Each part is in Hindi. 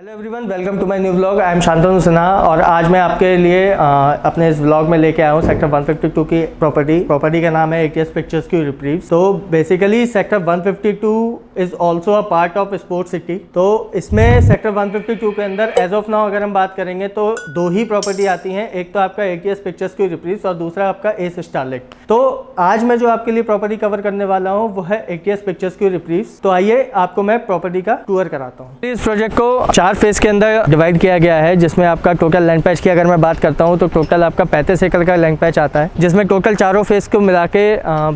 Hello everyone, welcome to my new vlog. I am Shantanu Sinha और आज मैं आपके लिए अपने इस व्लॉग में लेके आया हूँ सेक्टर 152 की प्रॉपर्टी का नाम है ATS पिक्चर्स की रिप्रीव। तो basically sector 152 is also a part of sports city. तो इसमें सेक्टर 152 के अंदर एज ऑफ नाउ अगर हम बात करेंगे तो दो ही प्रॉपर्टी आती हैं, एक तो आपका ATS पिक्चर्स की रिप्रीव और दूसरा आपका एस स्टारलाइट। तो आज मैं जो आपके लिए प्रॉपर्टी कवर करने वाला हूँ वो है ATS पिक्चर्स की रिप्रीव। तो आइए आपको मैं प्रॉपर्टी का टूर कराता हूँ। इस प्रोजेक्ट को 4 फेज के अंदर डिवाइड किया गया है, जिसमें आपका टोटल लैंड पैच की अगर मैं बात करता हूं तो टोटल आपका 35 एकड़ का लैंड पैच आता है, जिसमें टोटल चारों फेज को मिला के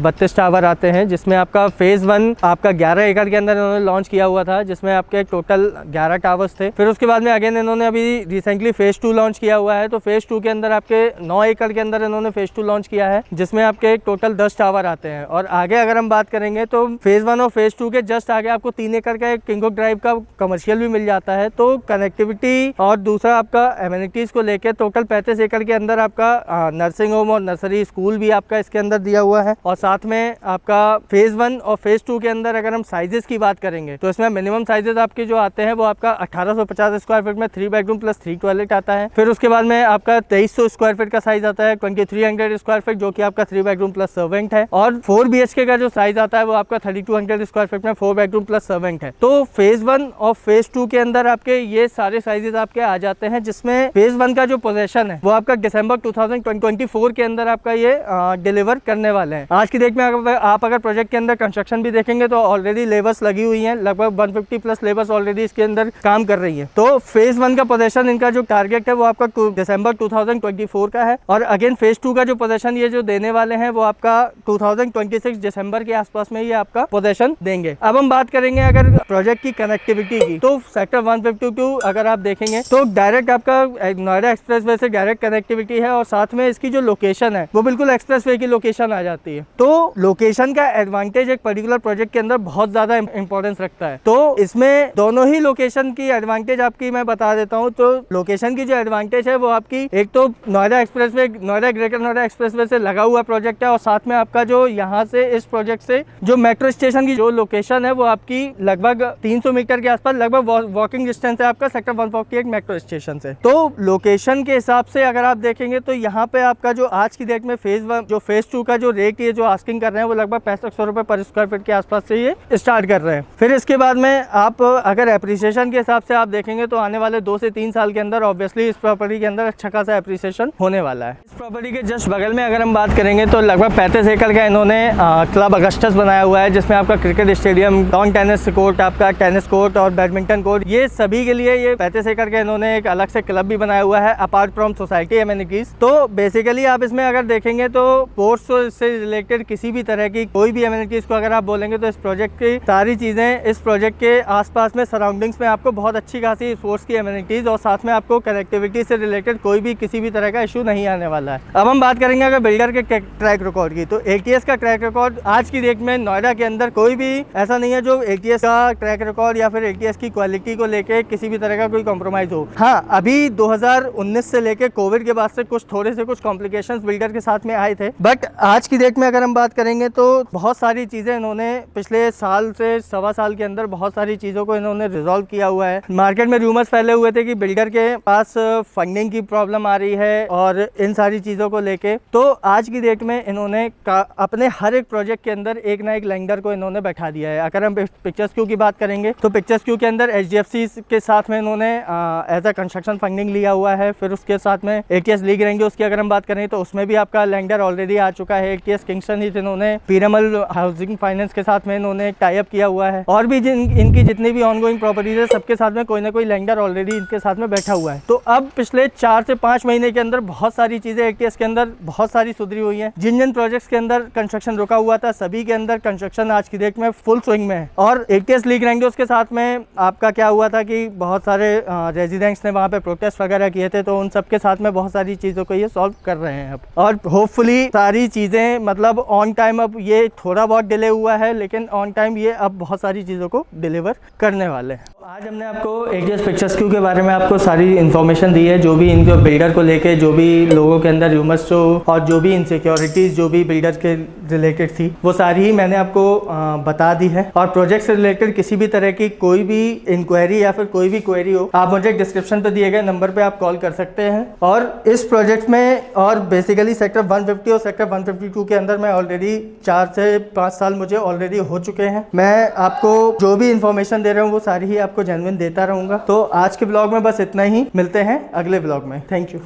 32 टावर आते हैं। जिसमें आपका फेज 1 आपका 11 एकड़ के अंदर इन्होंने लॉन्च किया हुआ था, जिसमें आपके टोटल 11 टावर्स थे। फिर उसके बाद में अगेन इन्होंने अभी रिसेंटली फेज 2 लॉन्च किया हुआ है। तो फेज 2 के अंदर आपके 9 एकड़ के अंदर इन्होंने फेज 2 लॉन्च किया है, जिसमें आपके टोटल 10 टावर आते हैं। और आगे अगर हम बात करेंगे तो फेज 1 और फेज 2 के जस्ट आगे आपको 3 एकड़ का एक किंग ऑफ ड्राइव का कमर्शियल भी मिल जाता है। तो कनेक्टिविटी और दूसरा आपका एमिनिटीज को लेके टोटल 35 एकड़ के अंदर आपका नर्सिंग होम और नर्सरी स्कूल भी आपका इसके अंदर दिया हुआ है। और साथ में आपका फेज 1 और फेज 2 के अंदर अगर हम साइजेस की बात करेंगे तो इसमें मिनिमम साइजेस आपके जो आते हैं वो आपका 1850 स्क्वायर फीट में 3 बेडरूम प्लस 3 टॉयलेट आता है। फिर उसके बाद में आपका 2300 स्क्वायर फीट का साइज आता है, 2300 स्क्वायर फीट जो कि आपका 3 बेडरूम प्लस सर्वेंट है। और 4 BHK का जो साइज आता है वो आपका 3200 स्क्वायर फीट में 4 बेडरूम प्लस सर्वेंट है। तो फेज 1 और फेज 2 के अंदर आपके ये सारे साइजेस आपके आ जाते हैं, जिसमें फेज 1 का जो पोजीशन है वो आपका दिसंबर 2024 के अंदर आपका ये डिलीवर करने वाले हैं। आज की डेट में आप अगर प्रोजेक्ट के अंदर कंस्ट्रक्शन भी देखेंगे तो ऑलरेडी लेबर्स लगी हुई हैं, लगभग 150 प्लस लेबर्स ऑलरेडी इसके अंदर काम कर रही है। तो फेज 1 का पोजीशन इनका जो टारगेट है वो आपका दिसंबर 2024 का है। और अगेन फेज 2 का जो पोजीशन ये जो देने वाले हैं वो आपका 2026 दिसंबर के आसपास में ये आपका पोजीशन देंगे। अब हम बात करेंगे अगर प्रोजेक्ट की कनेक्टिविटी की, तो सेक्टर 152 अगर आप देखेंगे तो डायरेक्ट आपका नोएडा एक्सप्रेसवे से डायरेक्ट कनेक्टिविटी है और साथ में इसकी जो लोकेशन है वो बिल्कुल एक्सप्रेसवे की लोकेशन आ जाती है। तो लोकेशन का एडवांटेज एक पर्टिकुलर प्रोजेक्ट के अंदर बहुत ज्यादा इंपॉर्टेंस रखता है। तो इसमें दोनों ही लोकेशन की एडवांटेज आपकी मैं बता देता हूँ। तो लोकेशन की जो एडवांटेज है वो आपकी एक तो Noida expressway, Noida greater Noida expressway से लगा हुआ प्रोजेक्ट है और साथ में आपका जो यहाँ से इस प्रोजेक्ट से जो मेट्रो स्टेशन की जो लोकेशन है वो आपकी लगभग 300 मीटर के आसपास लगभग वॉकिंग डिस्टेंस है आपका सेक्टर 148 मेट्रो स्टेशन से। तो लोकेशन के हिसाब से अगर आप देखेंगे तो यहाँ पे आपका जो आज की डेट में फेज 2 का जो रेट ये जो आस्किंग कर रहे हैं वो लगभग 6500 रुपए पर स्क्वायर फीट के आसपास से ये स्टार्ट कर रहे हैं। फिर इसके बाद में आप अगर एप्रिसिएशन के हिसाब से आप देखेंगे तो आने वाले 2 से 3 साल के अंदर ऑब्वियसली इस प्रॉपर्टी के अंदर अच्छा खासा एप्रिसिएशन होने वाला है। इस प्रॉपर्टी के जस्ट बगल में अगर हम बात करेंगे तो लगभग 35 एकड़ का इन्होंने क्लब अगस्टस बनाया हुआ है, जिसमें आपका cricket stadium, lawn tennis court, आपका टेनिस कोर्ट और बैडमिंटन कोर्ट, ये सभी के लिए ये 35 एकड़ का इन्होंने एक अलग से क्लब भी बनाया हुआ है अपार्ट फ्रॉम सोसाइटी एमिनिटीज। तो बेसिकली आप इसमें अगर देखेंगे तो स्पोर्ट्स से रिलेटेड किसी भी तरह की कोई भी एमिनिटीज को अगर आप बोलेंगे तो इस प्रोजेक्ट की सारी चीजें इस प्रोजेक्ट के आसपास में सराउंडिंग्स में आपको बहुत अच्छी खासी स्पोर्ट्स की एमिनिटीज और साथ में आपको कनेक्टिविटी से रिलेटेड कोई भी किसी भी तरह का इशू नहीं आने वाला है। अब हम बात करेंगे अगर बिल्डर के ट्रैक रिकॉर्ड की, तो ATS का ट्रैक रिकॉर्ड आज की डेट में नोएडा के अंदर कोई भी ऐसा नहीं है जो ATS का ट्रैक रिकॉर्ड या फिर ATS की क्वालिटी को लेके किसी भी तरह का कोई कॉम्प्रोमाइज हो। हाँ, अभी 2019 से लेके कोविड के बाद से कुछ कॉम्प्लिकेशंस बिल्डर के साथ में आए थे, बट आज की डेट में अगर हम बात करेंगे तो बहुत सारी चीजें इन्होंने पिछले साल से सवा साल के अंदर बहुत सारी चीजों को इन्होंने रिजॉल्व किया हुआ है। मार्केट में रूमर्स फैले हुए थे कि बिल्डर के पास फंडिंग की प्रॉब्लम आ रही है और इन सारी चीजों को लेके, तो आज की डेट में इन्होंने अपने हर एक प्रोजेक्ट के अंदर एक ना एक लेंडर को इन्होंने बैठा दिया है। अगर हम पिक्चर्स क्यू की बात करेंगे तो पिक्चर्स क्यू के अंदर HDFC के साथ में इन्होंने एज अ कंस्ट्रक्शन फंडिंग लिया हुआ है। फिर उसके साथ में ATS लीग रहेंगे, उसकी अगर हम बात करें तो उसमें भी आपका लेंडर ऑलरेडी आ चुका है। ATS किंगस्टन ही इन्होंने पीरामल हाउसिंग फाइनेंस के साथ में इन्होंने टाई अप किया हुआ है और भी इनकी जितनी भी ऑनगोइंग प्रॉपर्टीज है सबके साथ में कोई ना कोई लेंडर ऑलरेडी इनके साथ में बैठा हुआ है। तो अब पिछले 4 से 5 महीने के अंदर बहुत सारी चीजें ATS के अंदर बहुत सारी सुधरी हुई है। जिन प्रोजेक्ट्स के अंदर कंस्ट्रक्शन रुका हुआ था सभी के अंदर कंस्ट्रक्शन आज की डेट में फुल स्विंग में है। और ATS लीग रहेंगे उसके साथ में आपका क्या हुआ था कि बहुत सारे रेजिडेंट्स ने वहाँ पे प्रोटेस्ट वगैरह किए थे, तो उन सब के साथ में बहुत सारी चीज़ों को ये सॉल्व कर रहे हैं अब। और होपफुली सारी चीज़ें मतलब ऑन टाइम, अब ये थोड़ा बहुत डिले हुआ है लेकिन ऑन टाइम ये अब बहुत सारी चीज़ों को डिलीवर करने वाले हैं। आज हमने आपको ATS पिक्चर्सक्यू के बारे में आपको सारी इन्फॉर्मेशन दी है, जो भी इनके बिल्डर को लेके जो भी लोगों के अंदर र्यूमर्स और जो भी इनसिक्योरिटीज़ जो भी बिल्डर के रिलेटेड थी वो सारी ही मैंने आपको बता दी है। और प्रोजेक्ट से रिलेटेड किसी भी तरह की कोई भी इंक्वायरी या फिर कोई भी क्वेरी हो, आप मुझे डिस्क्रिप्शन पर दिए गए नंबर पे आप कॉल कर सकते हैं। और इस प्रोजेक्ट में और बेसिकली सेक्टर 150 और सेक्टर 152 के अंदर मैं ऑलरेडी 4 से 5 साल मुझे ऑलरेडी हो चुके हैं। मैं आपको जो भी इंफॉर्मेशन दे रहा हूँ वो सारी ही आपको जेन्युइन देता रहूँगा। तो आज के ब्लॉग में बस इतना ही, मिलते हैं अगले ब्लॉग में। Thank you.